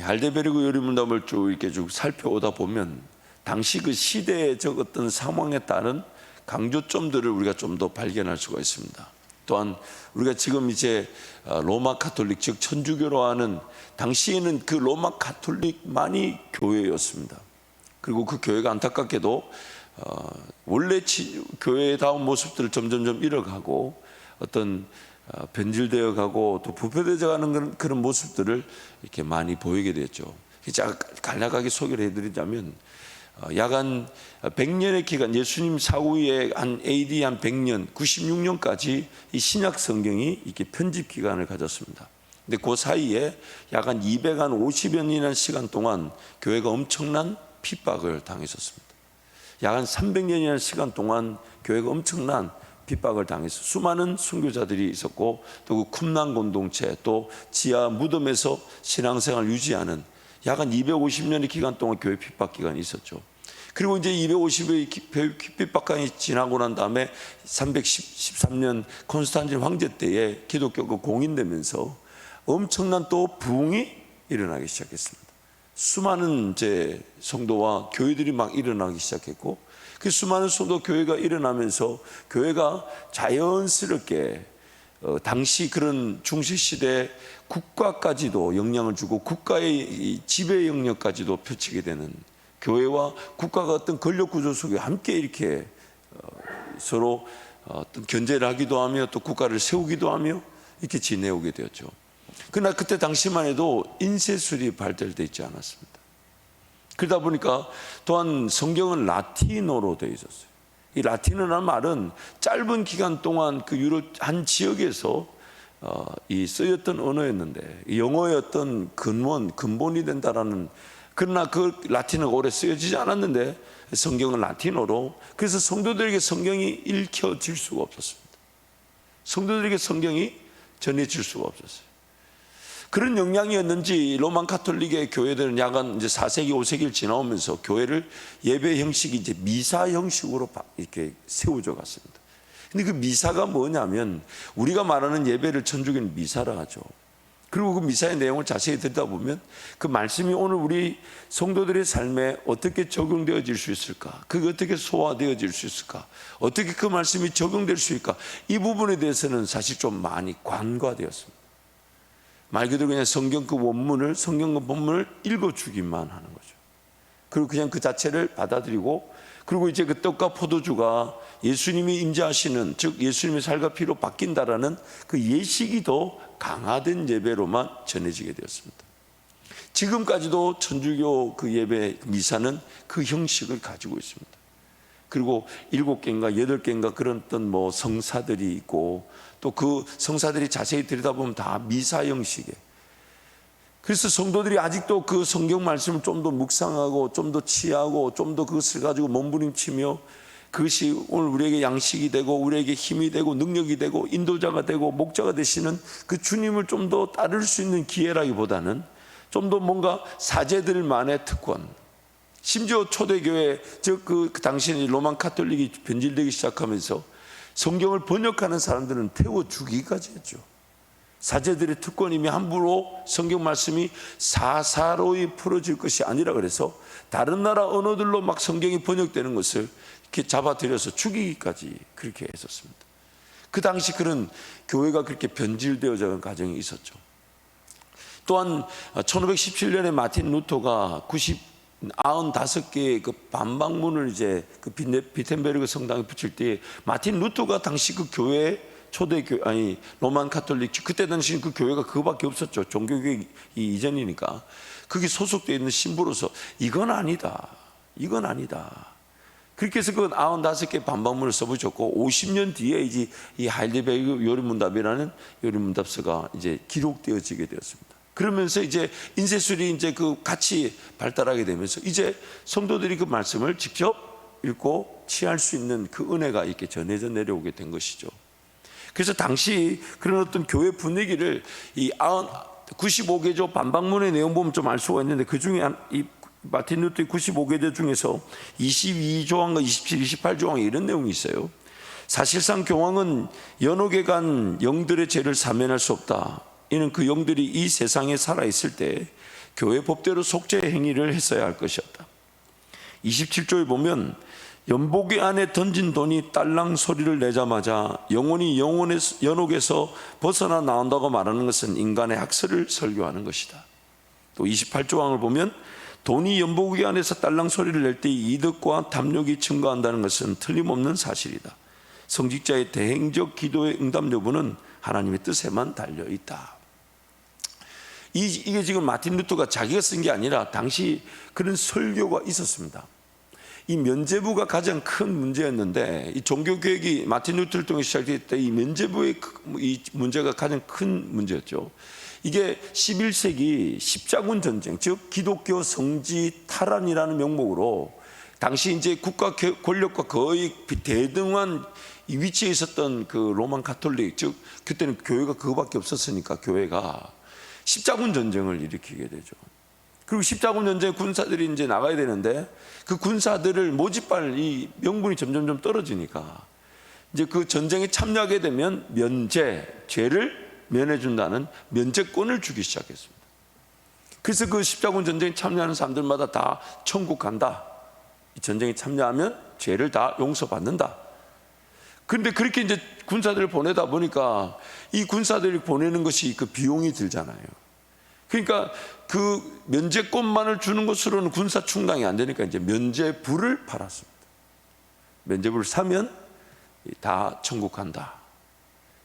할데베르그 요리문답을 쭉 이렇게 쭉 살펴오다 보면 당시 그 시대에 적었던 상황에 따른 강조점들을 우리가 좀 더 발견할 수가 있습니다. 또한 우리가 지금 이제 로마 카톨릭 즉 천주교로 하는 당시에는 그 로마 카톨릭만이 교회였습니다. 그리고 그 교회가 안타깝게도 원래 교회다운 모습들을 점점점 잃어가고 어떤 변질되어 가고 또 부패되어 가는 그런 모습들을 이렇게 많이 보이게 됐죠. 제가 간략하게 소개를 해드리자면 약 한 100년의 기간, 예수님 사후 후에 한 AD 한 100년, 96년까지 이 신약 성경이 이렇게 편집 기간을 가졌습니다. 근데 그 사이에 약 한 250여 년이라는 시간 동안 교회가 엄청난 핍박을 당했었습니다. 약 한 300년이라는 시간 동안 교회가 엄청난 핍박을 당해서 수많은 순교자들이 있었고 또 그 쿰란 공동체 또 지하 무덤에서 신앙생활을 유지하는 약 한 250년의 기간 동안 교회 핍박 기간이 있었죠. 그리고 이제 250의 핍박 기간이 지나고 난 다음에 313년 콘스탄틴 황제 때에 기독교가 공인되면서 엄청난 또 부흥이 일어나기 시작했습니다. 수많은 이제 성도와 교회들이 막 일어나기 시작했고 그 수많은 성도 교회가 일어나면서 교회가 자연스럽게 당시 그런 중세시대 국가까지도 영향을 주고 국가의 지배 영역까지도 펼치게 되는 교회와 국가가 어떤 권력 구조 속에 함께 이렇게 서로 어떤 견제를 하기도 하며 또 국가를 세우기도 하며 이렇게 지내오게 되었죠. 그러나 그때 당시만 해도 인쇄술이 발달되어 있지 않았습니다. 그러다 보니까 또한 성경은 라틴어로 되어 있었어요. 이 라틴어라는 말은 짧은 기간 동안 그 유럽 한 지역에서 이 쓰였던 언어였는데 영어의 어떤 근본이 된다라는, 그러나 그 라틴어가 오래 쓰여지지 않았는데 성경은 라틴어로, 그래서 성도들에게 성경이 읽혀질 수가 없었습니다. 성도들에게 성경이 전해질 수가 없었어요. 그런 영향이었는지 로만 카톨릭의 교회들은 약간 이제 4세기 5세기를 지나오면서 교회를 예배 형식이 이제 미사 형식으로 이렇게 세워져 갔습니다. 근데 그 미사가 뭐냐면 우리가 말하는 예배를 천주교는 미사라 하죠. 그리고 그 미사의 내용을 자세히 듣다 보면 그 말씀이 오늘 우리 성도들의 삶에 어떻게 적용되어질 수 있을까, 그게 어떻게 소화되어질 수 있을까, 어떻게 그 말씀이 적용될 수 있을까, 이 부분에 대해서는 사실 좀 많이 관과되었습니다. 말 그대로 그냥 성경 그 원문을, 성경 그 본문을 읽어주기만 하는 거죠. 그리고 그냥 그 자체를 받아들이고, 그리고 이제 그 떡과 포도주가 예수님이 임재하시는, 즉 예수님의 살과 피로 바뀐다라는 그 예식이 더 강화된 예배로만 전해지게 되었습니다. 지금까지도 천주교 그 예배 미사는 그 형식을 가지고 있습니다. 그리고 7개인가 8개인가 그런 어떤 뭐 성사들이 있고, 또 그 성사들이 자세히 들여다보면 다 미사 형식이에요. 그래서 성도들이 아직도 그 성경 말씀을 좀 더 묵상하고 좀 더 치하고 좀 더 그것을 가지고 몸부림치며 그것이 오늘 우리에게 양식이 되고 우리에게 힘이 되고 능력이 되고 인도자가 되고 목자가 되시는 그 주님을 좀 더 따를 수 있는 기회라기보다는 좀 더 뭔가 사제들만의 특권, 심지어 초대교회 즉 그 당시 로만 카톨릭이 변질되기 시작하면서 성경을 번역하는 사람들은 태워 죽이기까지 했죠. 사제들의 특권이며 함부로 성경 말씀이 사사로이 풀어질 것이 아니라 그래서 다른 나라 언어들로 막 성경이 번역되는 것을 이렇게 잡아들여서 죽이기까지 그렇게 했었습니다. 그 당시 그런 교회가 그렇게 변질되어져 간 과정이 있었죠. 또한 1517년에 마틴 루터가 95개의 그 반박문을 이제 그 비텐베르그 성당에 붙일 때 마틴 루터가 당시 그 교회 로만 카톨릭, 그때 당시 그 교회가 그거밖에 없었죠. 종교개혁 이전이니까 거기 소속되어 있는 신부로서 이건 아니다, 이건 아니다. 그렇게 해서 그 95개 반박문을 써보셨고 50년 뒤에 이제 이 하이델베르그 요리문답이라는 요리문답서가 이제 기록되어지게 되었습니다. 그러면서 이제 인쇄술이 이제 그 같이 발달하게 되면서 이제 성도들이 그 말씀을 직접 읽고 취할 수 있는 그 은혜가 이렇게 전해져 내려오게 된 것이죠. 그래서 당시 그런 어떤 교회 분위기를 이 95개조 반박문의 내용 보면 좀 알 수가 있는데, 그 중에 이 마틴 루터의 95개조 중에서 22조항과 27, 28조항에 이런 내용이 있어요. 사실상 교황은 연옥에 간 영들의 죄를 사면할 수 없다. 이는 그 영들이 이 세상에 살아있을 때 교회 법대로 속죄 행위를 했어야 할 것이었다. 27조에 보면 연복의 안에 던진 돈이 딸랑 소리를 내자마자 영혼이 영혼의 연옥에서 벗어나 나온다고 말하는 것은 인간의 학설을 설교하는 것이다. 또 28조항을 보면 돈이 연복의 안에서 딸랑 소리를 낼 때 이득과 탐욕이 증가한다는 것은 틀림없는 사실이다. 성직자의 대행적 기도의 응답 여부는 하나님의 뜻에만 달려있다. 이게 지금 마틴 루터가 자기가 쓴 게 아니라 당시 그런 설교가 있었습니다. 이 면죄부가 가장 큰 문제였는데, 이 종교개혁이 마틴 루터를 통해 시작될 때 이 면죄부의 이 문제가 가장 큰 문제였죠. 이게 11세기 십자군 전쟁, 즉 기독교 성지 탈환이라는 명목으로 당시 이제 국가 권력과 거의 대등한 이 위치에 있었던 그 로만 가톨릭, 즉 그때는 교회가 그거밖에 없었으니까 교회가 십자군 전쟁을 일으키게 되죠. 그리고 십자군 전쟁 군사들이 이제 나가야 되는데 그 군사들을 모집할 이 명분이 점점 떨어지니까 이제 그 전쟁에 참여하게 되면 면제, 죄를 면해준다는 면제권을 주기 시작했습니다. 그래서 그 십자군 전쟁에 참여하는 사람들마다 다 천국 간다. 이 전쟁에 참여하면 죄를 다 용서받는다. 그런데 그렇게 이제 군사들을 보내다 보니까 이 군사들이 보내는 것이 그 비용이 들잖아요. 그러니까 그 면제권만을 주는 것으로는 군사 충당이 안 되니까 이제 면제부를 팔았습니다. 면제부를 사면 다 천국 간다.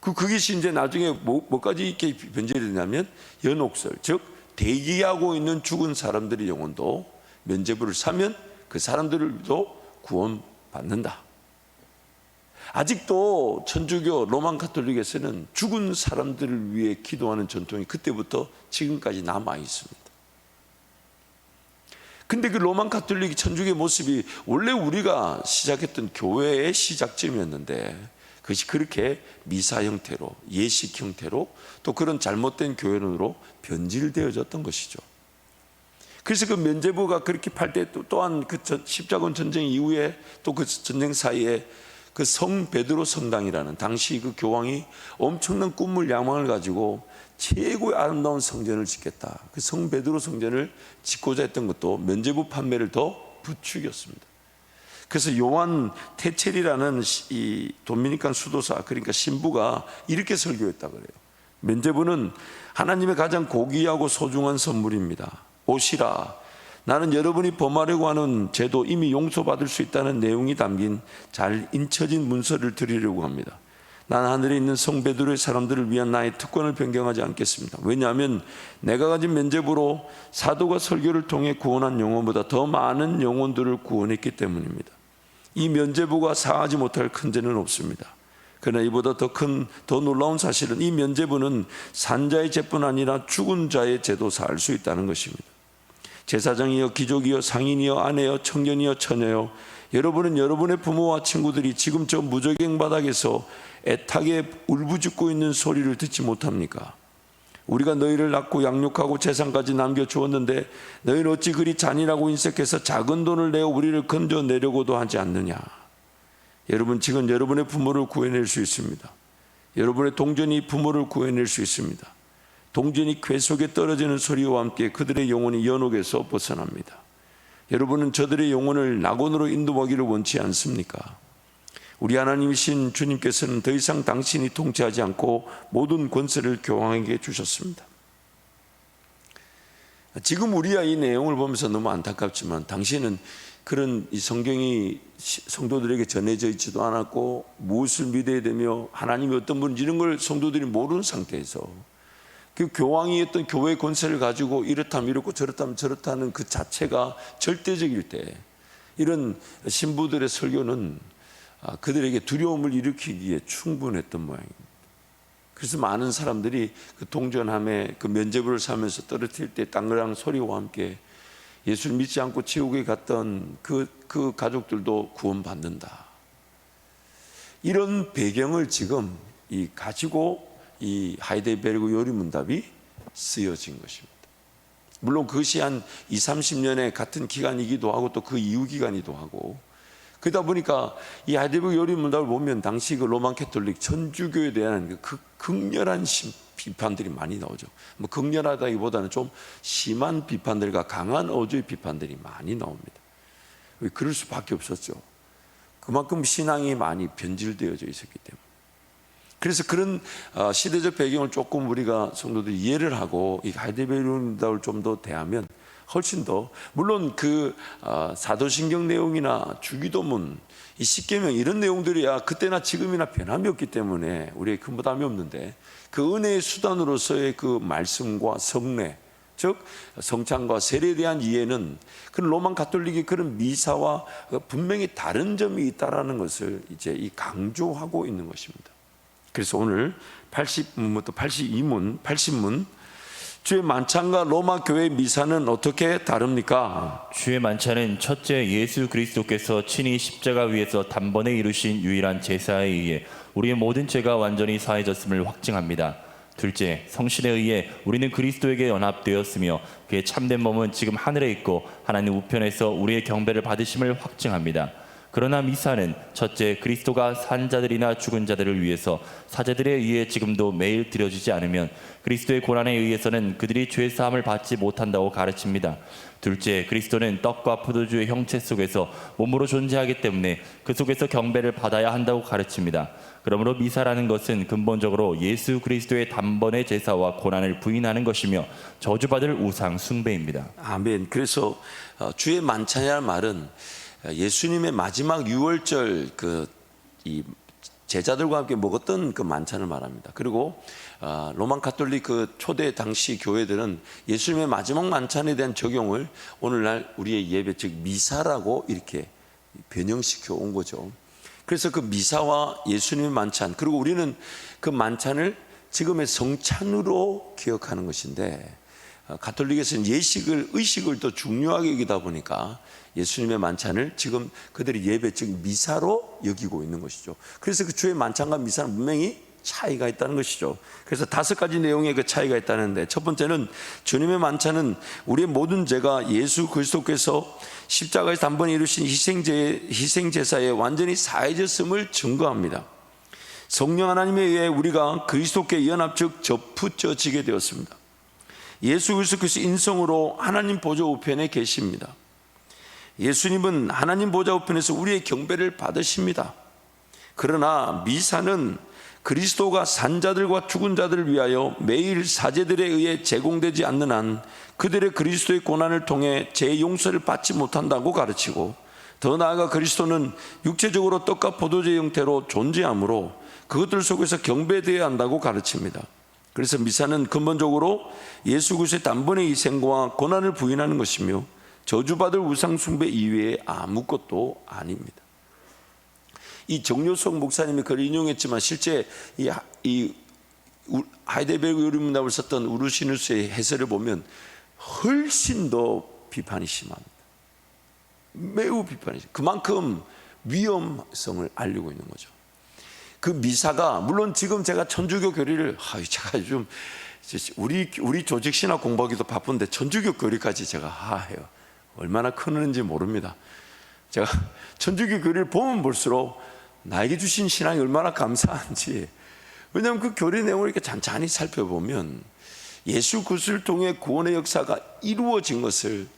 그것이 이제 나중에 뭐까지 이렇게 변질이 되냐면 연옥설, 즉 대기하고 있는 죽은 사람들의 영혼도 면제부를 사면 그 사람들도 구원받는다. 아직도 천주교 로만 가톨릭에서는 죽은 사람들을 위해 기도하는 전통이 그때부터 지금까지 남아 있습니다. 근데 그 로만 가톨릭 천주교의 모습이 원래 우리가 시작했던 교회의 시작점이었는데 그것이 그렇게 미사 형태로, 예식 형태로 또 그런 잘못된 교회론으로 변질되어졌던 것이죠. 그래서 그 면제부가 그렇게 팔 때 또한 그 십자군 전쟁 이후에 또 그 전쟁 사이에 그 성 베드로 성당이라는 당시 그 교황이 엄청난 꿈을 야망을 가지고 최고의 아름다운 성전을 짓겠다. 그 성 베드로 성전을 짓고자 했던 것도 면제부 판매를 더 부추겼습니다. 그래서 요한 테첼이라는 이 도미니칸 수도사, 그러니까 신부가 이렇게 설교했다 그래요. 면제부는 하나님의 가장 고귀하고 소중한 선물입니다. 오시라. 나는 여러분이 범하려고 하는 죄도 이미 용서받을 수 있다는 내용이 담긴 잘 인쳐진 문서를 드리려고 합니다. 난 하늘에 있는 성 베드로의 사람들을 위한 나의 특권을 변경하지 않겠습니다. 왜냐하면 내가 가진 면죄부로 사도가 설교를 통해 구원한 영혼보다 더 많은 영혼들을 구원했기 때문입니다. 이 면죄부가 사하지 못할 큰 죄는 없습니다. 그러나 이보다 더 놀라운 사실은 이 면죄부는 산자의 죄뿐 아니라 죽은 자의 죄도 사할 수 있다는 것입니다. 제사장이여 귀족이여 상인이여 아내여 청년이여 처녀여, 여러분은 여러분의 부모와 친구들이 지금 저 무적행 바닥에서 애타게 울부짖고 있는 소리를 듣지 못합니까? 우리가 너희를 낳고 양육하고 재산까지 남겨주었는데 너희는 어찌 그리 잔인하고 인색해서 작은 돈을 내어 우리를 건져내려고도 하지 않느냐? 여러분, 지금 여러분의 부모를 구해낼 수 있습니다. 여러분의 동전이 부모를 구해낼 수 있습니다. 동전이 궤 속에 떨어지는 소리와 함께 그들의 영혼이 연옥에서 벗어납니다. 여러분은 저들의 영혼을 낙원으로 인도하기를 원치 않습니까? 우리 하나님이신 주님께서는 더 이상 당신이 통치하지 않고 모든 권세를 교황에게 주셨습니다. 지금 우리야 이 내용을 보면서 너무 안타깝지만 당시에는 그런 이 성경이 성도들에게 전해져 있지도 않았고 무엇을 믿어야 되며 하나님이 어떤 분인지 이런 걸 성도들이 모르는 상태에서 그 교황이 어떤 교회 권세를 가지고 이렇다면 이렇고 저렇다면 저렇다는 그 자체가 절대적일 때 이런 신부들의 설교는 그들에게 두려움을 일으키기에 충분했던 모양입니다. 그래서 많은 사람들이 그 동전함에 그 면죄부를 사면서 떨어뜨릴 때 땅그랑 소리와 함께 예수를 믿지 않고 지옥에 갔던 그 가족들도 구원받는다. 이런 배경을 지금 가지고 이 하이델베르그 요리문답이 쓰여진 것입니다. 물론 그것이 한 20-30년의 같은 기간이기도 하고 또 그 이후 기간이기도 하고 그러다 보니까 이 하이델베르그 요리문답을 보면 당시 그 로만 캐톨릭 천주교에 대한 그 극렬한 비판들이 많이 나오죠. 뭐 극렬하다기보다는 좀 심한 비판들과 강한 어조의 비판들이 많이 나옵니다. 그럴 수밖에 없었죠. 그만큼 신앙이 많이 변질되어져 있었기 때문에. 그래서 그런 시대적 배경을 조금 우리가 성도들이 이해를 하고 이 하이데베르크를 좀 더 대하면 훨씬 더, 물론 그 사도신경 내용이나 주기도문, 이 십계명 이런 내용들이야 그때나 지금이나 변함이 없기 때문에 우리에게 큰 부담이 없는데, 그 은혜의 수단으로서의 그 말씀과 성례, 즉 성찬과 세례에 대한 이해는 그런 로만 가톨릭이 그런 미사와 분명히 다른 점이 있다라는 것을 이제 이 강조하고 있는 것입니다. 그래서 오늘 80문부터 82문, 80문, 주의 만찬과 로마 교회 미사는 어떻게 다릅니까? 주의 만찬은 첫째, 예수 그리스도께서 친히 십자가 위에서 단번에 이루신 유일한 제사에 의해 우리의 모든 죄가 완전히 사해졌음을 확증합니다. 둘째, 성신에 의해 우리는 그리스도에게 연합되었으며 그의 참된 몸은 지금 하늘에 있고 하나님 우편에서 우리의 경배를 받으심을 확증합니다. 그러나 미사는 첫째, 그리스도가 산 자들이나 죽은 자들을 위해서 사제들에 의해 지금도 매일 드려지지 않으면 그리스도의 고난에 의해서는 그들이 죄 사함을 받지 못한다고 가르칩니다. 둘째, 그리스도는 떡과 포도주의 형체 속에서 몸으로 존재하기 때문에 그 속에서 경배를 받아야 한다고 가르칩니다. 그러므로 미사라는 것은 근본적으로 예수 그리스도의 단번의 제사와 고난을 부인하는 것이며 저주받을 우상 숭배입니다. 아멘. 그래서 주의 만찬이라는 말은 예수님의 마지막 유월절 이 제자들과 함께 먹었던 그 만찬을 말합니다. 그리고 로만 가톨릭 그 초대 당시 교회들은 예수님의 마지막 만찬에 대한 적용을 오늘날 우리의 예배, 즉 미사라고 이렇게 변형시켜 온 거죠. 그래서 그 미사와 예수님의 만찬, 그리고 우리는 그 만찬을 지금의 성찬으로 기억하는 것인데, 가톨릭에서는 의식을 더 중요하게 여기다 보니까 예수님의 만찬을 지금 그들이 예배, 즉 미사로 여기고 있는 것이죠. 그래서 그 주의 만찬과 미사는 분명히 차이가 있다는 것이죠. 그래서 5가지 내용의 그 차이가 있다는데, 첫 번째는 주님의 만찬은 우리의 모든 죄가 예수 그리스도께서 십자가에서 단번에 이루신 희생제사에 완전히 사해졌음을 증거합니다. 성령 하나님에 의해 우리가 그리스도께 연합, 즉 접붙여지게 되었습니다. 예수 그리스도께서 인성으로 하나님 보좌 우편에 계십니다. 예수님은 하나님 보좌 우편에서 우리의 경배를 받으십니다. 그러나 미사는 그리스도가 산 자들과 죽은 자들을 위하여 매일 사제들에 의해 제공되지 않는 한 그들의 그리스도의 고난을 통해 죄 용서를 받지 못한다고 가르치고, 더 나아가 그리스도는 육체적으로 떡과 포도주의 형태로 존재하므로 그것들 속에서 경배되어야 한다고 가르칩니다. 그래서 미사는 근본적으로 예수 그리스도의 단번의 희생과 고난을 부인하는 것이며 저주받을 우상 숭배 이외에 아무것도 아닙니다. 이 정료석 목사님이 그걸 인용했지만 실제 이 하이데베르크 요리문답을 썼던 우르시누스의 해설을 보면 훨씬 더 비판이 심합니다. 매우 비판이 심합니다. 그만큼 위험성을 알리고 있는 거죠. 그 미사가, 물론 지금 제가 천주교 교리를 제가 요즘 우리 조직 신학 공부하기도 바쁜데 천주교 교리까지 제가 해요. 얼마나 크는지 모릅니다. 제가 천주교 교리를 보면 볼수록 나에게 주신 신앙이 얼마나 감사한지. 왜냐하면 그 교리 내용을 이렇게 잔잔히 살펴보면 예수 그리스도를 통해 구원의 역사가 이루어진 것을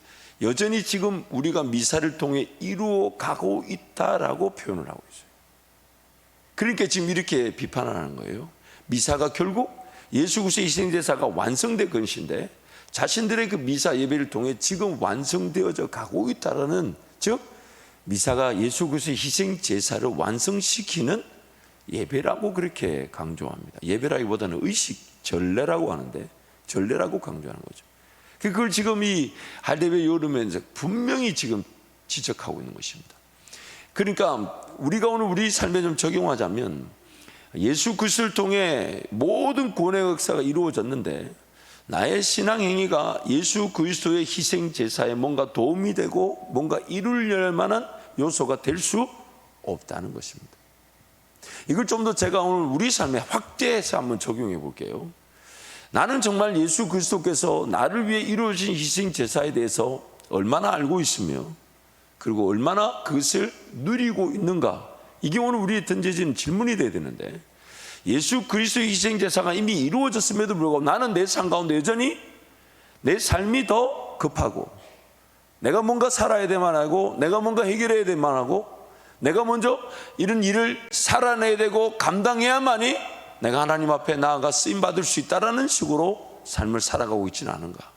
여전히 지금 우리가 미사를 통해 이루어 가고 있다라고 표현을 하고 있어요. 그러니까 지금 이렇게 비판하는 거예요. 미사가 결국 예수 그리스도의 희생제사가 완성된 것인데 자신들의 그 미사 예배를 통해 지금 완성되어져 가고 있다라는, 즉 미사가 예수 그리스도의 희생제사를 완성시키는 예배라고 그렇게 강조합니다. 예배라기보다는 의식, 전례라고 하는데 전례라고 강조하는 거죠. 그걸 지금 이 하이데베르크 요르멘에서 분명히 지금 지적하고 있는 것입니다. 그러니까 우리가 오늘 우리 삶에 좀 적용하자면, 예수 그리스도를 통해 모든 구원의 역사가 이루어졌는데 나의 신앙 행위가 예수 그리스도의 희생 제사에 뭔가 도움이 되고 뭔가 이룰 만한 요소가 될 수 없다는 것입니다. 이걸 좀 더 제가 오늘 우리 삶에 확대해서 한번 적용해 볼게요. 나는 정말 예수 그리스도께서 나를 위해 이루어진 희생 제사에 대해서 얼마나 알고 있으며 그리고 얼마나 그것을 누리고 있는가, 이게 오늘 우리에 던져진 질문이 돼야 되는데, 예수 그리스도의 희생제사가 이미 이루어졌음에도 불구하고 나는 내 삶 가운데 여전히 내 삶이 더 급하고, 내가 뭔가 살아야 되만 하고, 내가 뭔가 해결해야 되만 하고, 내가 먼저 이런 일을 살아내야 되고 감당해야만이 내가 하나님 앞에 나아가 쓰임받을 수 있다라는 식으로 삶을 살아가고 있지는 않은가.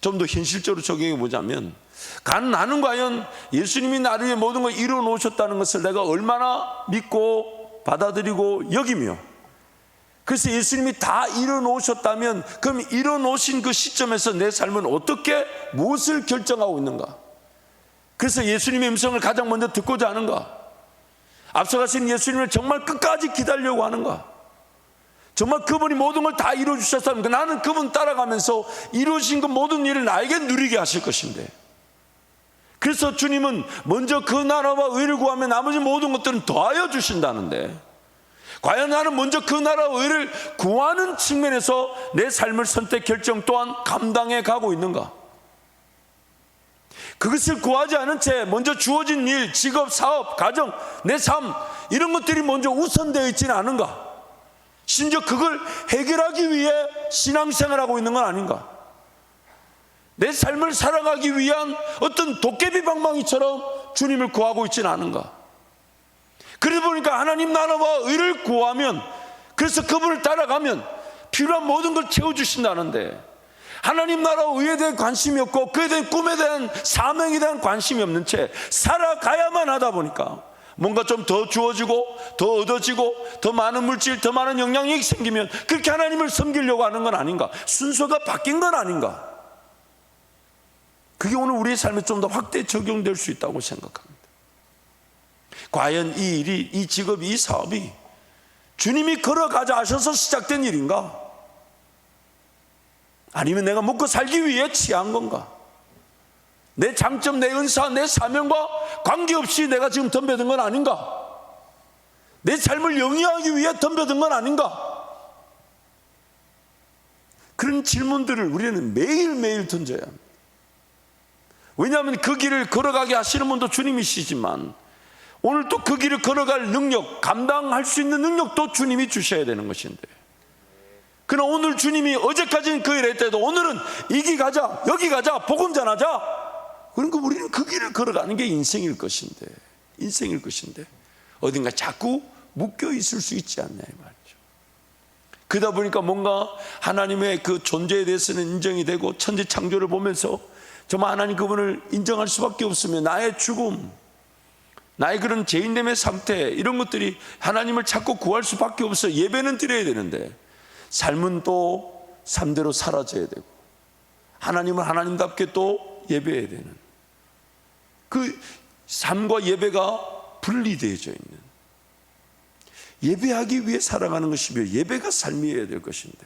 좀 더 현실적으로 적용해 보자면, 나는 과연 예수님이 나를 위해 모든 걸 이루어 놓으셨다는 것을 내가 얼마나 믿고 받아들이고 여기며, 그래서 예수님이 다 이루어 놓으셨다면 그럼 이루어 놓으신 그 시점에서 내 삶은 어떻게 무엇을 결정하고 있는가? 그래서 예수님의 음성을 가장 먼저 듣고자 하는가? 앞서가신 예수님을 정말 끝까지 기다리려고 하는가? 정말 그분이 모든 걸 다 이루어 주셨다면 나는 그분 따라가면서 이루어진 그 모든 일을 나에게 누리게 하실 것인데, 그래서 주님은 먼저 그 나라와 의를 구하면 나머지 모든 것들은 더하여 주신다는데, 과연 나는 먼저 그 나라와 의를 구하는 측면에서 내 삶을 선택 결정 또한 감당해 가고 있는가? 그것을 구하지 않은 채 먼저 주어진 일, 직업, 사업, 가정, 내 삶 이런 것들이 먼저 우선되어 있지는 않은가? 심지어 그걸 해결하기 위해 신앙생활하고 있는 건 아닌가? 내 삶을 살아가기 위한 어떤 도깨비 방망이처럼 주님을 구하고 있지는 않은가? 그러다 보니까 하나님 나라와 의를 구하면, 그래서 그분을 따라가면 필요한 모든 걸 채워주신다는데, 하나님 나라와 의에 대한 관심이 없고 그에 대한 꿈에 대한 사명에 대한 관심이 없는 채 살아가야만 하다 보니까 뭔가 좀 더 주어지고 더 얻어지고 더 많은 물질, 더 많은 영향력이 생기면 그렇게 하나님을 섬기려고 하는 건 아닌가? 순서가 바뀐 건 아닌가? 그게 오늘 우리의 삶에 좀 더 확대 적용될 수 있다고 생각합니다. 과연 이 일이, 이 직업이, 이 사업이 주님이 걸어가자 하셔서 시작된 일인가? 아니면 내가 먹고 살기 위해 취한 건가? 내 장점, 내 은사, 내 사명과 관계없이 내가 지금 덤벼든 건 아닌가? 내 삶을 영위하기 위해 덤벼든 건 아닌가? 그런 질문들을 우리는 매일매일 던져야 합니다. 왜냐하면 그 길을 걸어가게 하시는 분도 주님이시지만 오늘 또 그 길을 걸어갈 능력, 감당할 수 있는 능력도 주님이 주셔야 되는 것인데, 그러나 오늘 주님이 어제까지는 그 일을 했대도 오늘은 이 길 가자, 여기 가자, 복음 전하자, 그러니까 우리는 그 길을 걸어가는 게 인생일 것인데 어딘가 자꾸 묶여 있을 수 있지 않냐 이 말이죠. 그러다 보니까 뭔가 하나님의 그 존재에 대해서는 인정이 되고 천지 창조를 보면서 정말 하나님 그분을 인정할 수밖에 없으며 나의 죽음, 나의 그런 죄인됨의 상태, 이런 것들이 하나님을 찾고 구할 수밖에 없어요. 예배는 드려야 되는데 삶은 또 삶대로 사라져야 되고 하나님은 하나님답게 또 예배해야 되는, 그 삶과 예배가 분리되어져 있는, 예배하기 위해 살아가는 것이며 예배가 삶이어야 될 것인데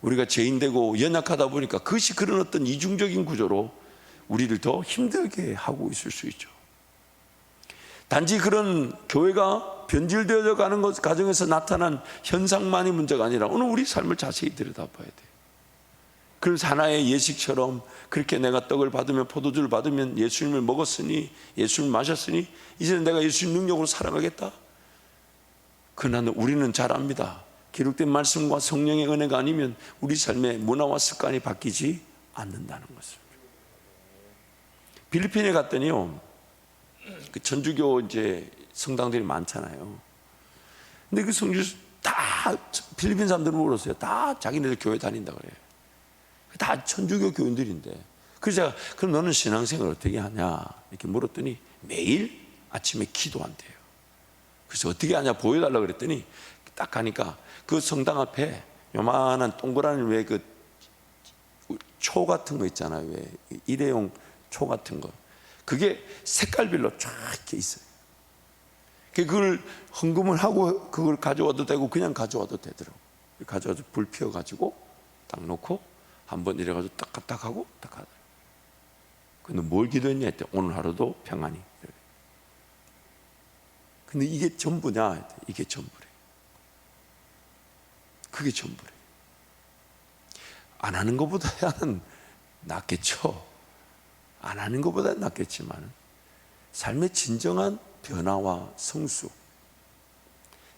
우리가 죄인되고 연약하다 보니까 그것이 그런 어떤 이중적인 구조로 우리를 더 힘들게 하고 있을 수 있죠. 단지 그런 교회가 변질되어져 가는 것 과정에서 나타난 현상만이 문제가 아니라 오늘 우리 삶을 자세히 들여다봐야 돼요. 그래서 하나의 예식처럼 그렇게 내가 떡을 받으면 포도주를 받으면 예수님을 먹었으니 예수님을 마셨으니 이제는 내가 예수님 능력으로 살아가겠다. 그러나 우리는 잘 압니다. 기록된 말씀과 성령의 은혜가 아니면 우리 삶의 문화와 습관이 바뀌지 않는다는 것을. 필리핀에 갔더니요, 그 천주교 이제 성당들이 많잖아요. 근데 그 성주 다 필리핀 사람들은 물었어요. 다 자기네들 교회 다닌다 그래요. 다 천주교 교인들인데. 그래서 제가 그럼 너는 신앙생활 어떻게 하냐 이렇게 물었더니 매일 아침에 기도한대요. 그래서 어떻게 하냐 보여달라고 그랬더니 딱 가니까 그 성당 앞에 요만한 동그란 왜 그 초 같은 거 있잖아요. 왜 일회용 초 같은 거. 그게 색깔별로 쫙 이렇게 있어요. 그걸 헌금을 하고 그걸 가져와도 되고 그냥 가져와도 되더라고요. 가져와서 불 피워가지고 딱 놓고 한번 이래가지고 딱 하고 딱 하더라고요. 근데 뭘 기도했냐 했더니 오늘 하루도 평안히. 근데 이게 전부냐? 이게 전부래. 그게 전부래. 안 하는 것보다는 낫겠죠. 안 하는 것보다 낫겠지만 삶의 진정한 변화와 성수,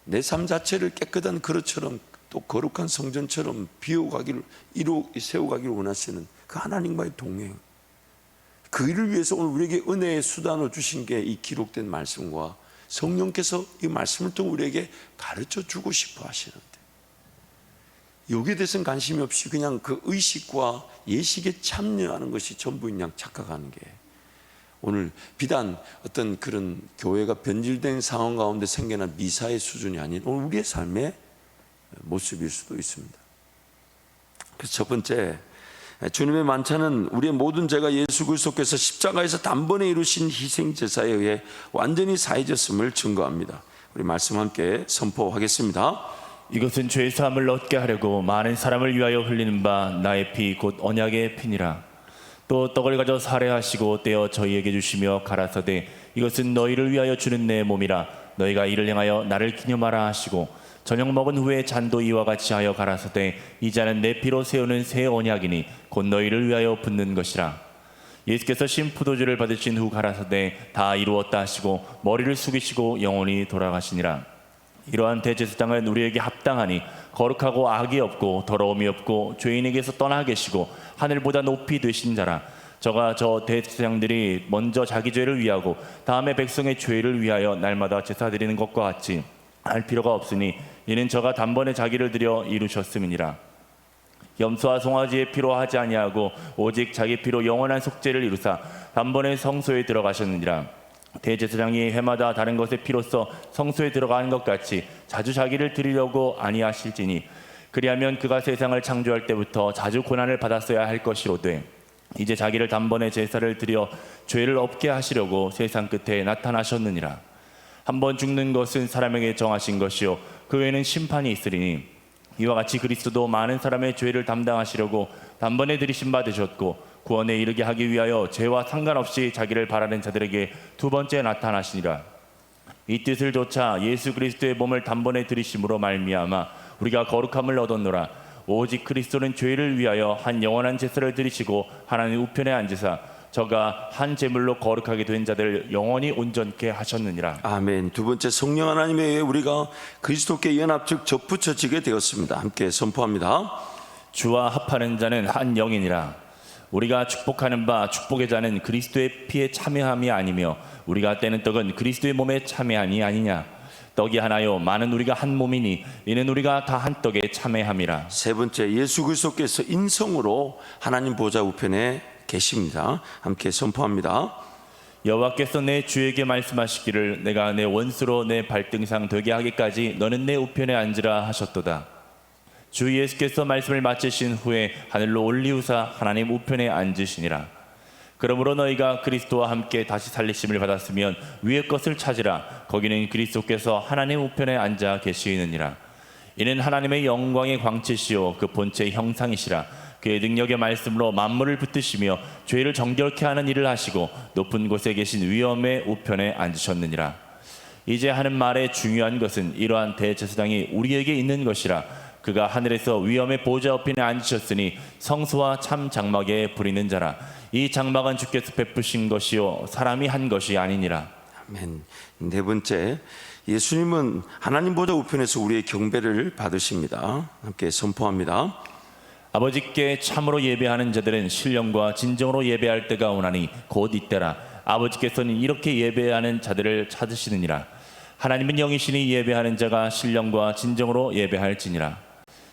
내 삶 자체를 깨끗한 그릇처럼 또 거룩한 성전처럼 세워가기를 원하시는 그 하나님과의 동행, 그 일을 위해서 오늘 우리에게 은혜의 수단을 주신 게 이 기록된 말씀과 성령께서 이 말씀을 통해 우리에게 가르쳐 주고 싶어 하시는데, 여기에 대해서는 관심이 없이 그냥 그 의식과 예식에 참여하는 것이 전부인 양 착각하는 게 오늘 비단 어떤 그런 교회가 변질된 상황 가운데 생겨난 미사의 수준이 아닌 오늘 우리의 삶의 모습일 수도 있습니다. 그래서 첫 번째, 주님의 만찬은 우리의 모든 죄가 예수 그리스도께서 십자가에서 단번에 이루신 희생 제사에 의해 완전히 사해졌음을 증거합니다. 우리 말씀 함께 선포하겠습니다. 이것은 죄 사함을 얻게 하려고 많은 사람을 위하여 흘리는 바 나의 피 곧 언약의 피니라. 또 떡을 가져 살해하시고 떼어 저희에게 주시며 가라사대 이것은 너희를 위하여 주는 내 몸이라. 너희가 이를 행하여 나를 기념하라 하시고 저녁 먹은 후에 잔도 이와 같이 하여 가라사대 이 잔은 내 피로 세우는 새 언약이니 곧 너희를 위하여 붓는 것이라. 예수께서 신포도주를 받으신 후 가라사대 다 이루었다 하시고 머리를 숙이시고 영원히 돌아가시니라. 이러한 대제사장은 우리에게 합당하니 거룩하고 악이 없고 더러움이 없고 죄인에게서 떠나 계시고 하늘보다 높이 드신 자라. 저가 저 대제사장들이 먼저 자기 죄를 위하고 다음에 백성의 죄를 위하여 날마다 제사 드리는 것과 같이 할 필요가 없으니 이는 저가 단번에 자기를 드려 이루셨음이니라. 염소와 송아지의 피로 하지 아니하고 오직 자기 피로 영원한 속죄를 이루사 단번에 성소에 들어가셨느니라. 대제사장이 해마다 다른 것의 피로써 성소에 들어가는 것 같이 자주 자기를 드리려고 아니하실지니 그리하면 그가 세상을 창조할 때부터 자주 고난을 받았어야 할 것이로되 이제 자기를 단번에 제사를 드려 죄를 없게 하시려고 세상 끝에 나타나셨느니라. 한번 죽는 것은 사람에게 정하신 것이요 그 외에는 심판이 있으리니 이와 같이 그리스도도 많은 사람의 죄를 담당하시려고 단번에 들이신 바 되셨고 구원에 이르게 하기 위하여 죄와 상관없이 자기를 바라는 자들에게 두 번째 나타나시니라. 이 뜻을 조차 예수 그리스도의 몸을 단번에 들이심으로 말미암아 우리가 거룩함을 얻었노라. 오직 그리스도는 죄를 위하여 한 영원한 제사를 드리시고 하나님 우편에 앉으사 저가 한 제물로 거룩하게 된 자들을 영원히 온전케 하셨느니라. 아멘. 두 번째, 성령 하나님에 의해 우리가 그리스도께 연합적 접붙여지게 되었습니다. 함께 선포합니다. 주와 합하는 자는 한 영이니라. 우리가 축복하는 바 축복의 자는 그리스도의 피에 참여함이 아니며 우리가 떼는 떡은 그리스도의 몸에 참여하니 아니냐. 떡이 하나요 많은 우리가 한 몸이니 이는 우리가 다 한 떡에 참여함이라. 세 번째, 예수 그리스도께서 인성으로 하나님 보좌 우편에 계십니다. 함께 선포합니다. 여호와께서 내 주에게 말씀하시기를 내가 내 원수로 내 발등상 되게 하기까지 너는 내 우편에 앉으라 하셨도다. 주 예수께서 말씀을 마치신 후에 하늘로 올리우사 하나님 우편에 앉으시니라. 그러므로 너희가 그리스도와 함께 다시 살리심을 받았으면 위의 것을 찾으라. 거기는 그리스도께서 하나님 우편에 앉아 계시느니라. 이는 하나님의 영광의 광채시요 그 본체의 형상이시라. 그의 능력의 말씀으로 만물을 붙드시며 죄를 정결케 하는 일을 하시고 높은 곳에 계신 위엄의 우편에 앉으셨느니라. 이제 하는 말의 중요한 것은 이러한 대제사장이 우리에게 있는 것이라. 그가 하늘에서 위엄의 보좌 우편에 앉으셨으니 성소와 참 장막에 부리는 자라. 이 장막은 주께서 베푸신 것이요 사람이 한 것이 아니니라. 아멘. 네 번째, 예수님은 하나님 보좌 우편에서 우리의 경배를 받으십니다. 함께 선포합니다. 아버지께 참으로 예배하는 자들은 신령과 진정으로 예배할 때가 오나니 곧 이때라. 아버지께서는 이렇게 예배하는 자들을 찾으시느니라. 하나님은 영이시니 예배하는 자가 신령과 진정으로 예배할지니라.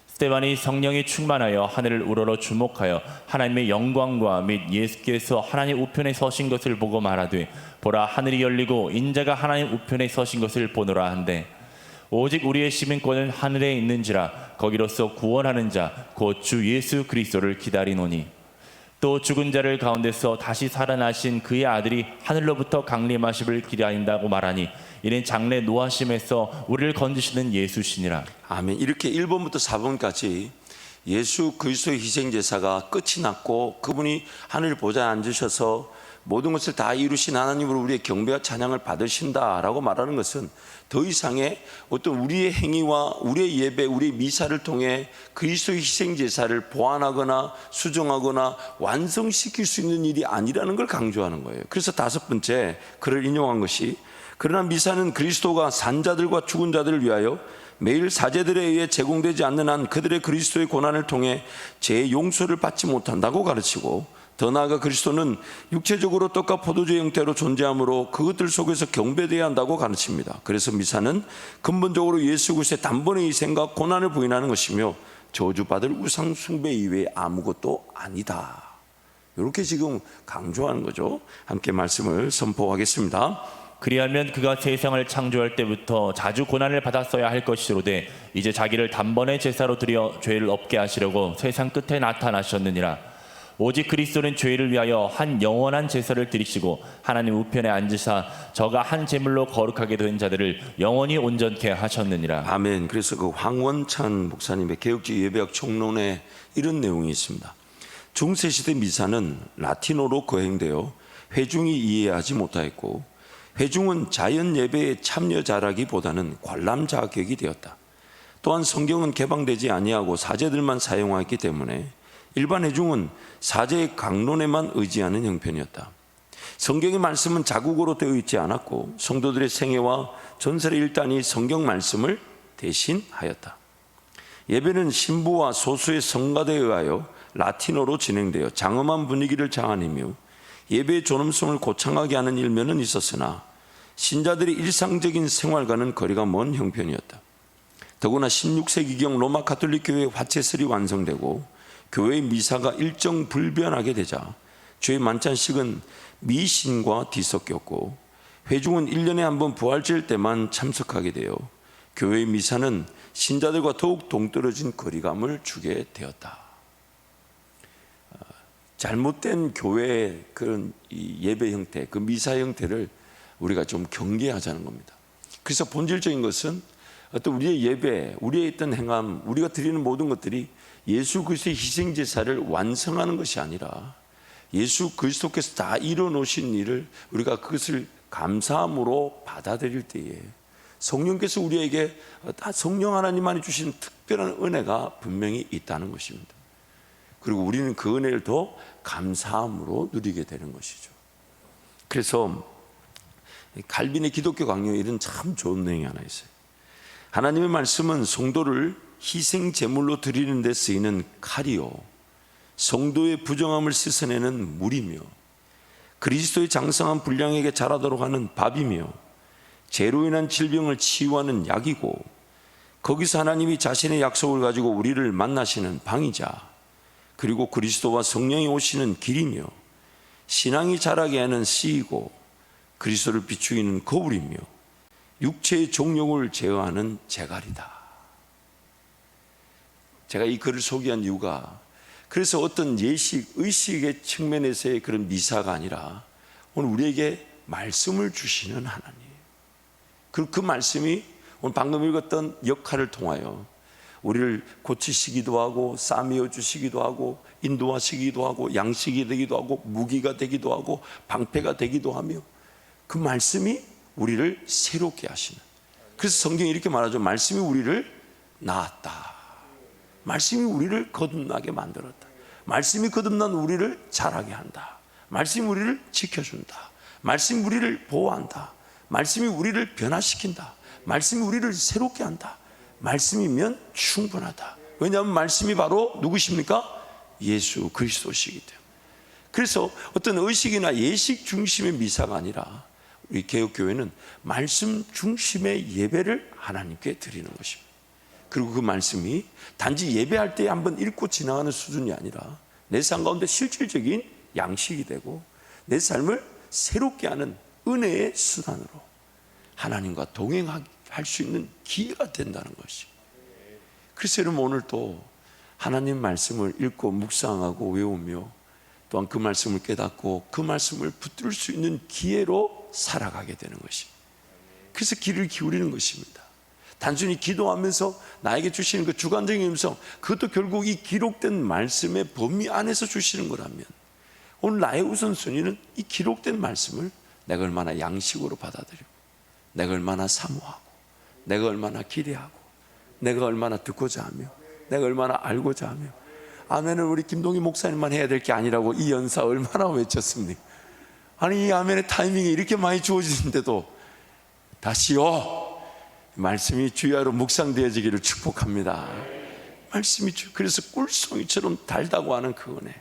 스데반이 성령이 충만하여 하늘을 우러러 주목하여 하나님의 영광과 및 예수께서 하나님 우편에 서신 것을 보고 말하되 보라 하늘이 열리고 인자가 하나님 우편에 서신 것을 보노라 한데 오직 우리의 시민권은 하늘에 있는지라. 거기로서 구원하는 자 곧 주 예수 그리스도를 기다리노니 또 죽은 자를 가운데서 다시 살아나신 그의 아들이 하늘로부터 강림하심을 기다린다고 말하니 이는 장래 노하심에서 우리를 건지시는 예수시니라. 아멘. 이렇게 1번부터 4번까지 예수 그리스도의 희생제사가 끝이 났고 그분이 하늘 보좌에 앉으셔서 모든 것을 다 이루신 하나님으로 우리의 경배와 찬양을 받으신다라고 말하는 것은 더 이상의 어떤 우리의 행위와 우리의 예배, 우리의 미사를 통해 그리스도의 희생제사를 보완하거나 수정하거나 완성시킬 수 있는 일이 아니라는 걸 강조하는 거예요. 그래서 다섯 번째, 그를 인용한 것이 그러나 미사는 그리스도가 산 자들과 죽은 자들을 위하여 매일 사제들에 의해 제공되지 않는 한 그들의 그리스도의 고난을 통해 죄의 용서를 받지 못한다고 가르치고, 더 나아가 그리스도는 육체적으로 떡과 포도주의 형태로 존재하므로 그것들 속에서 경배되어야 한다고 가르칩니다. 그래서 미사는 근본적으로 예수 그리스도의 단번의 희생과 고난을 부인하는 것이며 저주받을 우상 숭배 이외에 아무것도 아니다. 이렇게 지금 강조하는 거죠. 함께 말씀을 선포하겠습니다. 그리하면 그가 세상을 창조할 때부터 자주 고난을 받았어야 할 것이로되 이제 자기를 단번에 제사로 드려 죄를 없게 하시려고 세상 끝에 나타나셨느니라. 오직 그리스도는 죄를 위하여 한 영원한 제사를 드리시고 하나님 우편에 앉으사 저가 한 제물로 거룩하게 된 자들을 영원히 온전케 하셨느니라. 아멘. 그래서 그 황원찬 목사님의 개혁주의 예배학 총론에 이런 내용이 있습니다. 중세시대 미사는 라틴어로 거행되어 회중이 이해하지 못하였고, 회중은 자연 예배에 참여자라기보다는 관람 자격이 되었다. 또한 성경은 개방되지 아니하고 사제들만 사용하였기 때문에 일반 회중은 사제의 강론에만 의지하는 형편이었다. 성경의 말씀은 자국어로 되어 있지 않았고 성도들의 생애와 전설의 일단이 성경 말씀을 대신하였다. 예배는 신부와 소수의 성가대에 의하여 라틴어로 진행되어 장엄한 분위기를 자아내며 예배의 존엄성을 고창하게 하는 일면은 있었으나 신자들의 일상적인 생활과는 거리가 먼 형편이었다. 더구나 16세기경 로마 가톨릭 교회의 화채설이 완성되고 교회의 미사가 일정 불변하게 되자 주의 만찬식은 미신과 뒤섞였고 회중은 1년에 한 번 부활절 때만 참석하게 되어 교회의 미사는 신자들과 더욱 동떨어진 거리감을 주게 되었다. 잘못된 교회의 그런 예배 형태, 그 미사 형태를 우리가 좀 경계하자는 겁니다. 그래서 본질적인 것은 어떤 우리의 예배, 우리의 있던 행함, 우리가 드리는 모든 것들이 예수 그리스도의 희생제사를 완성하는 것이 아니라 예수 그리스도께서 다 이뤄놓으신 일을 우리가 그것을 감사함으로 받아들일 때에 성령께서 우리에게 성령 하나님만이 주신 특별한 은혜가 분명히 있다는 것입니다. 그리고 우리는 그 은혜를 더 감사함으로 누리게 되는 것이죠. 그래서 칼빈의 기독교 강요에 이런 참 좋은 내용이 하나 있어요. 하나님의 말씀은 성도를 희생 제물로 드리는 데 쓰이는 칼이요, 성도의 부정함을 씻어내는 물이며, 그리스도의 장성한 분량에게 자라도록 하는 밥이며, 죄로 인한 질병을 치유하는 약이고, 거기서 하나님이 자신의 약속을 가지고 우리를 만나시는 방이자, 그리고 그리스도와 성령이 오시는 길이며, 신앙이 자라게 하는 씨이고, 그리스도를 비추이는 거울이며, 육체의 종욕을 제어하는 제갈이다. 제가 이 글을 소개한 이유가, 그래서 어떤 예식, 의식의 측면에서의 그런 미사가 아니라 오늘 우리에게 말씀을 주시는 하나님, 그리고 그 말씀이 오늘 방금 읽었던 역할을 통하여 우리를 고치시기도 하고 싸매어 주시기도 하고 인도하시기도 하고 양식이 되기도 하고 무기가 되기도 하고 방패가 되기도 하며, 그 말씀이 우리를 새롭게 하시는, 그래서 성경이 이렇게 말하죠. 말씀이 우리를 낳았다. 말씀이 우리를 거듭나게 만들었다. 말씀이 거듭난 우리를 자라게 한다. 말씀이 우리를 지켜준다. 말씀이 우리를 보호한다. 말씀이 우리를 변화시킨다. 말씀이 우리를 새롭게 한다. 말씀이면 충분하다. 왜냐하면 말씀이 바로 누구십니까? 예수 그리스도시기 때문에. 그래서 어떤 의식이나 예식 중심의 미사가 아니라 우리 개혁교회는 말씀 중심의 예배를 하나님께 드리는 것입니다. 그리고 그 말씀이 단지 예배할 때 한번 읽고 지나가는 수준이 아니라 내 삶 가운데 실질적인 양식이 되고 내 삶을 새롭게 하는 은혜의 수단으로 하나님과 동행할 수 있는 기회가 된다는 것이. 그래서 여러분, 오늘 또 하나님 말씀을 읽고 묵상하고 외우며 또한 그 말씀을 깨닫고 그 말씀을 붙들 수 있는 기회로 살아가게 되는 것이. 그래서 귀를 기울이는 것입니다. 단순히 기도하면서 나에게 주시는 그 주관적인 음성, 그것도 결국 이 기록된 말씀의 범위 안에서 주시는 거라면 오늘 나의 우선순위는 이 기록된 말씀을 내가 얼마나 양식으로 받아들이고, 내가 얼마나 사모하고, 내가 얼마나 기대하고, 내가 얼마나 듣고자 하며, 내가 얼마나 알고자 하며. 아멘은 우리 김동희 목사님만 해야 될 게 아니라고 이 연사 얼마나 외쳤습니까? 아니, 이 아멘의 타이밍이 이렇게 많이 주어지는데도 다시요. 말씀이 주야로 묵상되어지기를 축복합니다. 말씀이 그래서 꿀송이처럼 달다고 하는 그 은혜,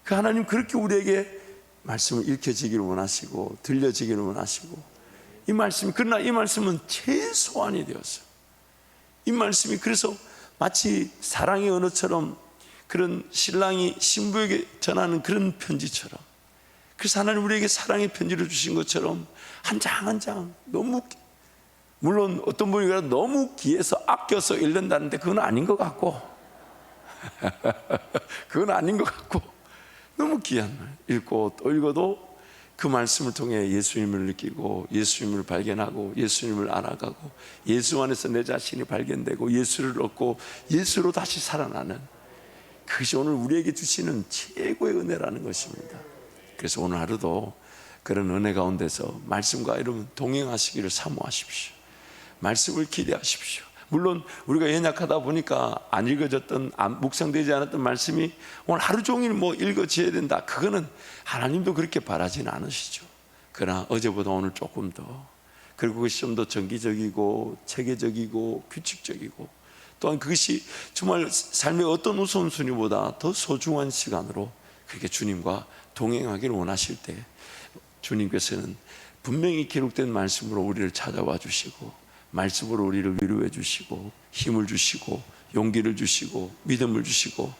그 하나님 그렇게 우리에게 말씀을 읽혀지기를 원하시고 들려지기를 원하시고, 이 말씀이, 그러나 이 말씀은 최소한이 되었어요. 이 말씀이 그래서 마치 사랑의 언어처럼, 그런 신랑이 신부에게 전하는 그런 편지처럼, 그래서 하나님 우리에게 사랑의 편지를 주신 것처럼 한 장 한 장 너무, 물론 어떤 분이 너무 귀해서 아껴서 읽는다는데 그건 아닌 것 같고 그건 아닌 것 같고, 너무 귀한 말 읽고 또 읽어도 그 말씀을 통해 예수님을 느끼고 예수님을 발견하고 예수님을 알아가고 예수 안에서 내 자신이 발견되고 예수를 얻고 예수로 다시 살아나는, 그것이 오늘 우리에게 주시는 최고의 은혜라는 것입니다. 그래서 오늘 하루도 그런 은혜 가운데서 말씀과 여러분 동행하시기를 사모하십시오. 말씀을 기대하십시오. 물론 우리가 연약하다 보니까 안 읽어졌던, 묵상되지 않았던 말씀이 오늘 하루 종일 읽어져야 된다, 그거는 하나님도 그렇게 바라지는 않으시죠. 그러나 어제보다 오늘 조금 더, 그리고 그것이 좀 더 정기적이고 체계적이고 규칙적이고, 또한 그것이 정말 삶의 어떤 우선순위보다 더 소중한 시간으로 그렇게 주님과 동행하기를 원하실 때, 주님께서는 분명히 기록된 말씀으로 우리를 찾아와 주시고 말씀으로 우리를 위로해 주시고 힘을 주시고 용기를 주시고 믿음을 주시고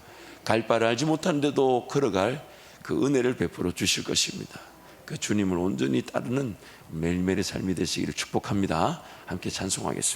갈 바를 알지 못하는데도 걸어갈 그 은혜를 베풀어 주실 것입니다. 그 주님을 온전히 따르는 매일매일의 삶이 되시기를 축복합니다. 함께 찬송하겠습니다.